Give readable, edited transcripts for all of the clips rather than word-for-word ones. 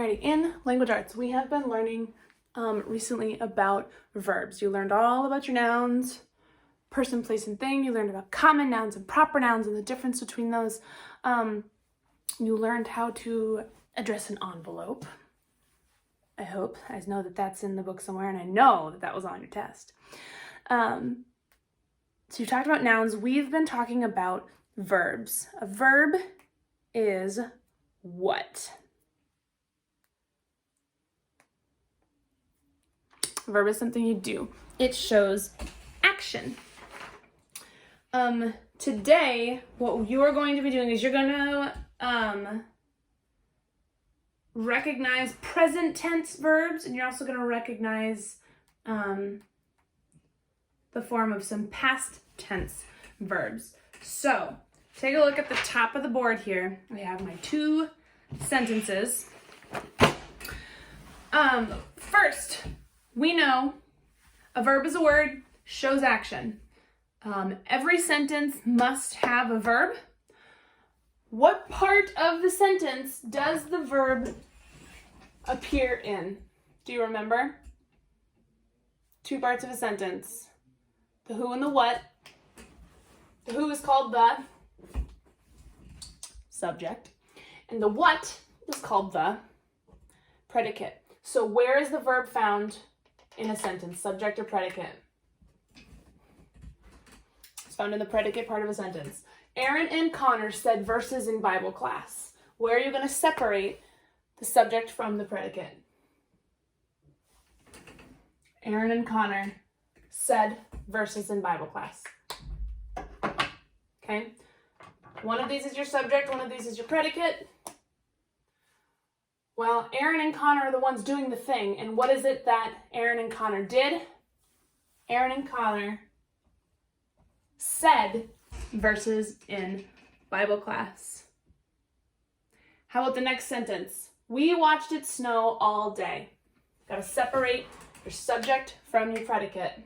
Alrighty, in language arts, we have been learning recently about verbs. You learned all about your nouns, person, place, and thing. You learned about common nouns and proper nouns and the difference between those. You learned how to address an envelope. I hope. I know that that's in the book somewhere, and I know that that was on your test. So you talked about nouns. We've been talking about verbs. A verb is what? A verb is something you do. It shows action. Today, what you are going to be doing is you're going to recognize present tense verbs, and you're also going to recognize the form of some past tense verbs. So, take a look at the top of the board here. I have my two sentences. First, we know a verb is a word, shows action. Every sentence must have a verb. What part of the sentence does the verb appear in? Do you remember? Two parts of a sentence. The who and the what. The who is called the subject, and the what is called the predicate. So where is the verb found in a sentence, subject or predicate? It's found in the predicate part of a sentence. Aaron and Connor said verses in Bible class. Where are you going to separate the subject from the predicate? Aaron and Connor said verses in Bible class. Okay? One of these is your subject, one of these is your predicate. Well, Aaron and Connor are the ones doing the thing. And what is it that Aaron and Connor did? Aaron and Connor said verses in Bible class. How about the next sentence? We watched it snow all day. Got to separate your subject from your predicate.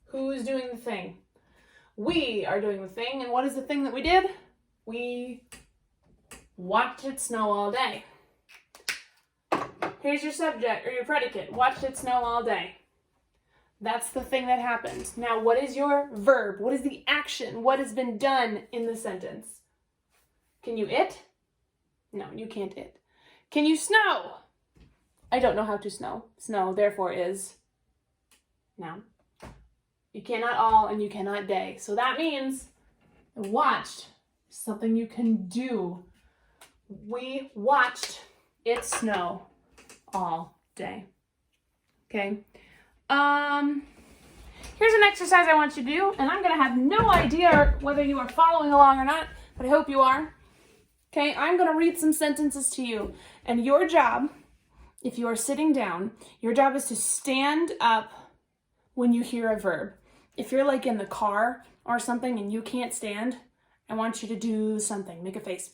Who's doing the thing? We are doing the thing. And what is the thing that we did? We watched it snow all day. Here's your subject or your predicate. Watched it snow all day. That's the thing that happened. Now, what is your verb? What is the action? What has been done in the sentence? Can you it? No, you can't it. Can you snow? I don't know how to snow. Snow, therefore, is noun. You cannot all and you cannot day. So that means watched is something you can do. We watched it snow all day. Okay. Here's an exercise I want you to do, and I'm going to have no idea whether you are following along or not, but I hope you are. Okay, I'm going to read some sentences to you, and your job, if you are sitting down, your job is to stand up when you hear a verb. If you're like in the car or something and you can't stand, I want you to do something. Make a face.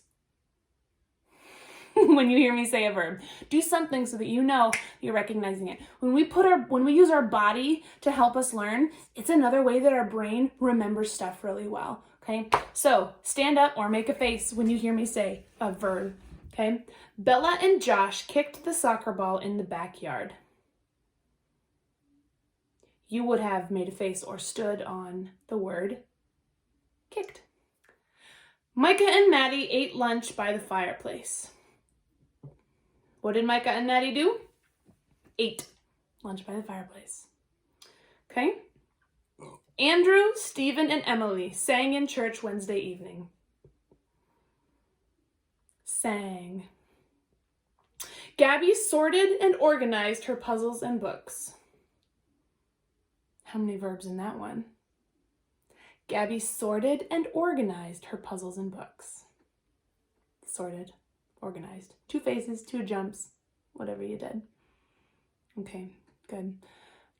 When you hear me say a verb, do something so that you know you're recognizing it. When we use our body to help us learn, it's another way that our brain remembers stuff really well. Okay, so stand up or make a face when you hear me say a verb. Okay, Bella and Josh kicked the soccer ball in the backyard. You would have made a face or stood on the word kicked. Micah and Maddie ate lunch by the fireplace. What did Micah and Maddie do? Ate lunch by the fireplace. Okay? Andrew, Stephen, and Emily sang in church Wednesday evening. Sang. Gabby sorted and organized her puzzles and books. How many verbs in that one? Gabby sorted and organized her puzzles and books. Sorted. Organized. Two faces, two jumps, whatever you did. Okay, good.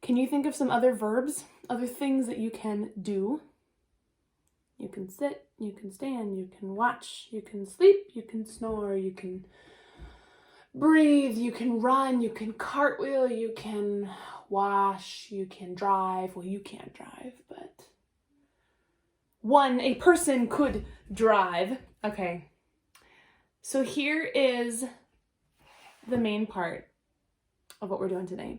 Can you think of some other verbs, other things that you can do? You can sit, you can stand, you can watch, you can sleep, you can snore, you can breathe, you can run, you can cartwheel, you can wash, you can drive. Well, you can't drive, but a person could drive. Okay. So here is the main part of what we're doing today.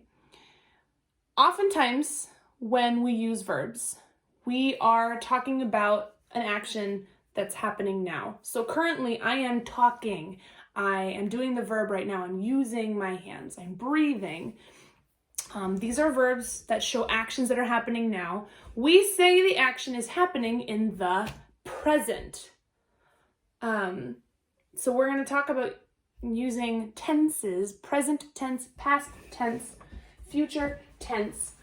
Oftentimes, when we use verbs, we are talking about an action that's happening now. So currently, I am talking. I am doing the verb right now. I'm using my hands. I'm breathing. These are verbs that show actions that are happening now. We say the action is happening in the present. So we're going to talk about using tenses: present tense, past tense, future tense.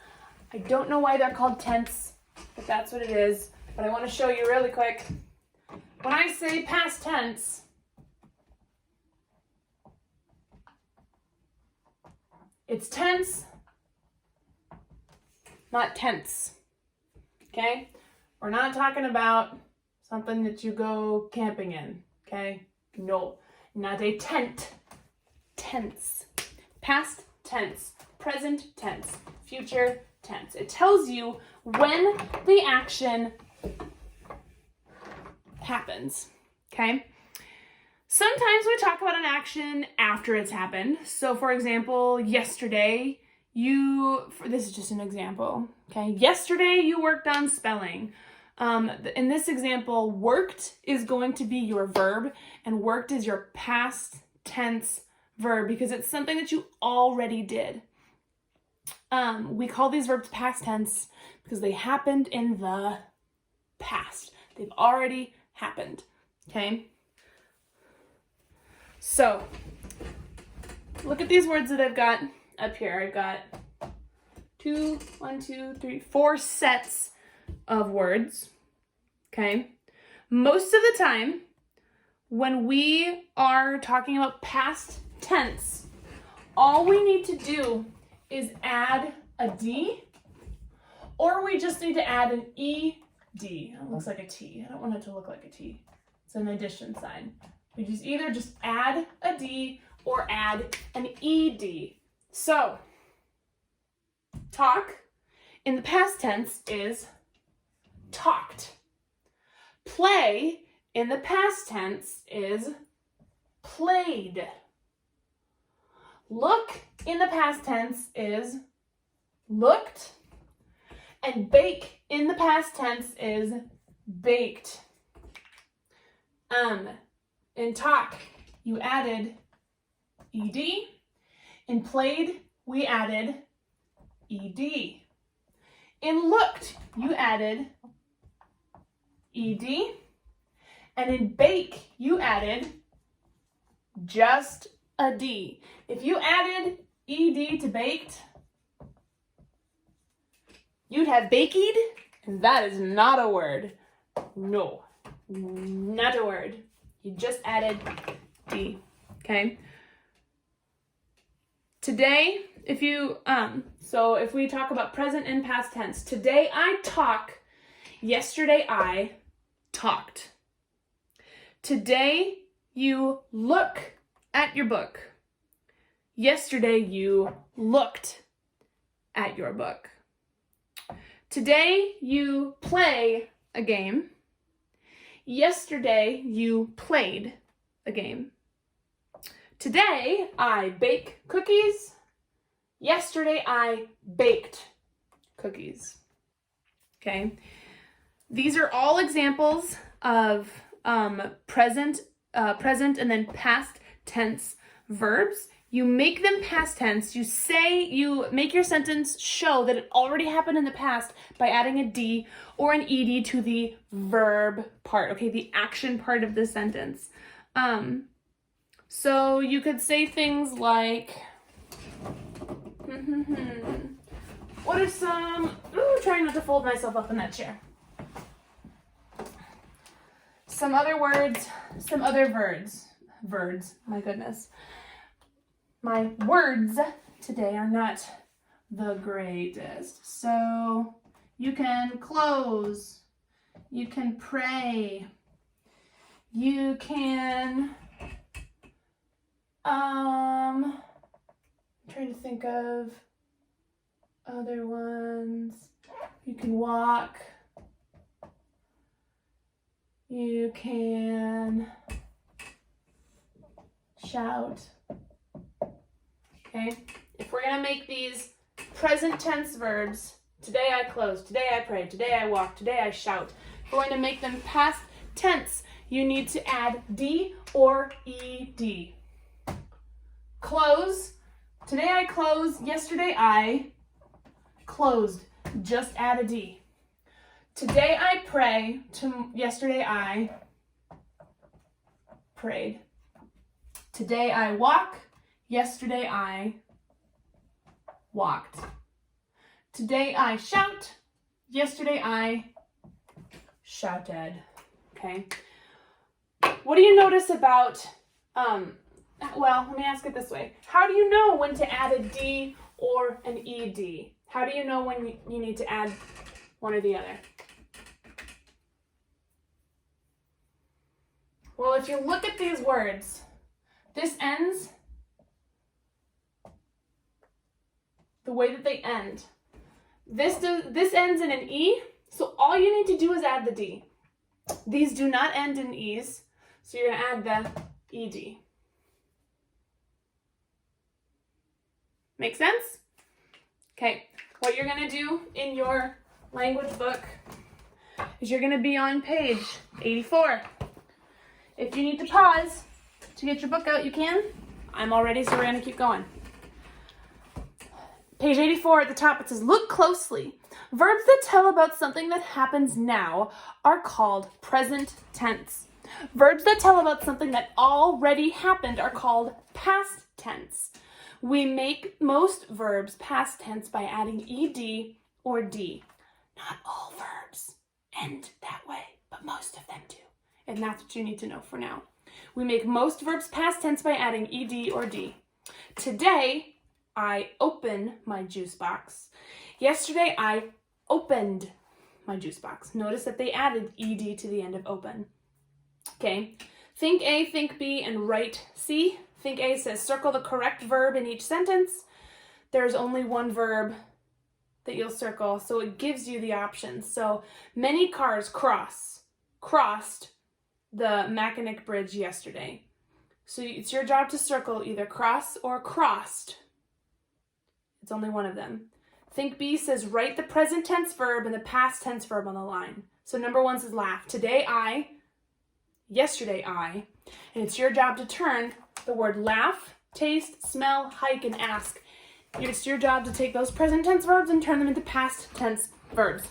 I don't know why they're called tense, but that's what it is. But I want to show you really quick. When I say past tense, it's tense, not tense. Okay? We're not talking about something that you go camping in. Okay? No, not a tent. Tense. Past tense, present tense, future tense. It tells you when the action happens. Okay? Sometimes we talk about an action after it's happened. So for example, yesterday, this is just an example, okay? Yesterday you worked on spelling. In this example, worked is going to be your verb, and worked is your past tense verb because it's something that you already did. We call these verbs past tense because they happened in the past. They've already happened, okay? So, look at these words that I've got up here. I've got 4 sets of words, okay? Most of the time, when we are talking about past tense, all we need to do is add a D, or we just need to add an ED. It looks like a T. I don't want it to look like a T. It's an addition sign. We either just add a D or add an ED. So, talk in the past tense is talked. Play in the past tense is played. Look in the past tense is looked. And bake in the past tense is baked. In talk, you added ED. In played, we added ED. In looked, you added ED. And in bake, you added just a D. If you added ED to baked, you'd have baked, and that is not a word. No, not a word. You just added D, okay? Today, if we talk about present and past tense, today I talk, yesterday I talked. Today you look at your book. Yesterday you looked at your book. Today you play a game. Yesterday you played a game. Today I bake cookies. Yesterday I baked cookies. Okay? These are all examples of present and then past tense verbs. You make them past tense. You make your sentence show that it already happened in the past by adding a D or an ED to the verb part, okay, the action part of the sentence. So you could say things like, what are some, trying not to fold myself up in that chair. Some other words, some other verbs, my goodness. My words today are not the greatest. So you can close, you can pray, you can, I'm trying to think of other ones. You can walk, you can shout. Okay? If we're going to make these present tense verbs, today I close, today I pray, today I walk, today I shout. If we're going to make them past tense, you need to add D or ED. Close. Today I close, yesterday I closed. Just add a D. Today I pray, yesterday I prayed. Today I walk, yesterday I walked. Today I shout, yesterday I shouted. Okay? What do you notice about, well, let me ask it this way. How do you know when to add a D or an ED? How do you know when you need to add one or the other? Well, if you look at these words, this ends the way that they end. This ends in an E, so all you need to do is add the D. These do not end in E's, so you're going to add the ED. Make sense? Okay, what you're going to do in your language book is you're going to be on page 84. If you need to pause to get your book out, you can. I'm all ready, so we're going to keep going. Page 84 at the top, it says, look closely. Verbs that tell about something that happens now are called present tense. Verbs that tell about something that already happened are called past tense. We make most verbs past tense by adding ED or D. Not all verbs end that way, but most of them do. And that's what you need to know for now. We make most verbs past tense by adding ED or D. Today, I open my juice box. Yesterday, I opened my juice box. Notice that they added ED to the end of open. Okay, think A, think B, and write C. Think A says circle the correct verb in each sentence. There's only one verb that you'll circle, so it gives you the options. So many cars crossed the Mackinac Bridge yesterday. So it's your job to circle either cross or crossed. It's only one of them. Think B says write the present tense verb and the past tense verb on the line. So number 1 says laugh. Today I, yesterday I. And it's your job to turn the word laugh, taste, smell, hike, and ask. It's your job to take those present tense verbs and turn them into past tense verbs.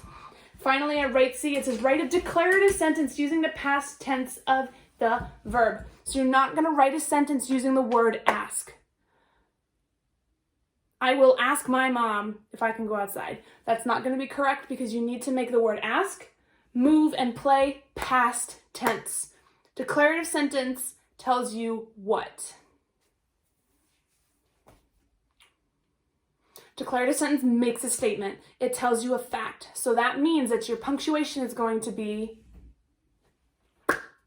Finally, at write C, it says write a declarative sentence using the past tense of the verb. So you're not going to write a sentence using the word ask. I will ask my mom if I can go outside. That's not going to be correct because you need to make the word ask, move, and play past tense. Declarative sentence tells you what? Declarative sentence makes a statement. It tells you a fact. So that means that your punctuation is going to be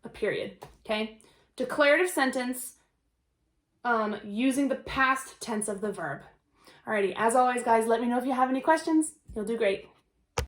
a period, okay? Declarative sentence using the past tense of the verb. Alrighty, as always, guys, let me know if you have any questions. You'll do great.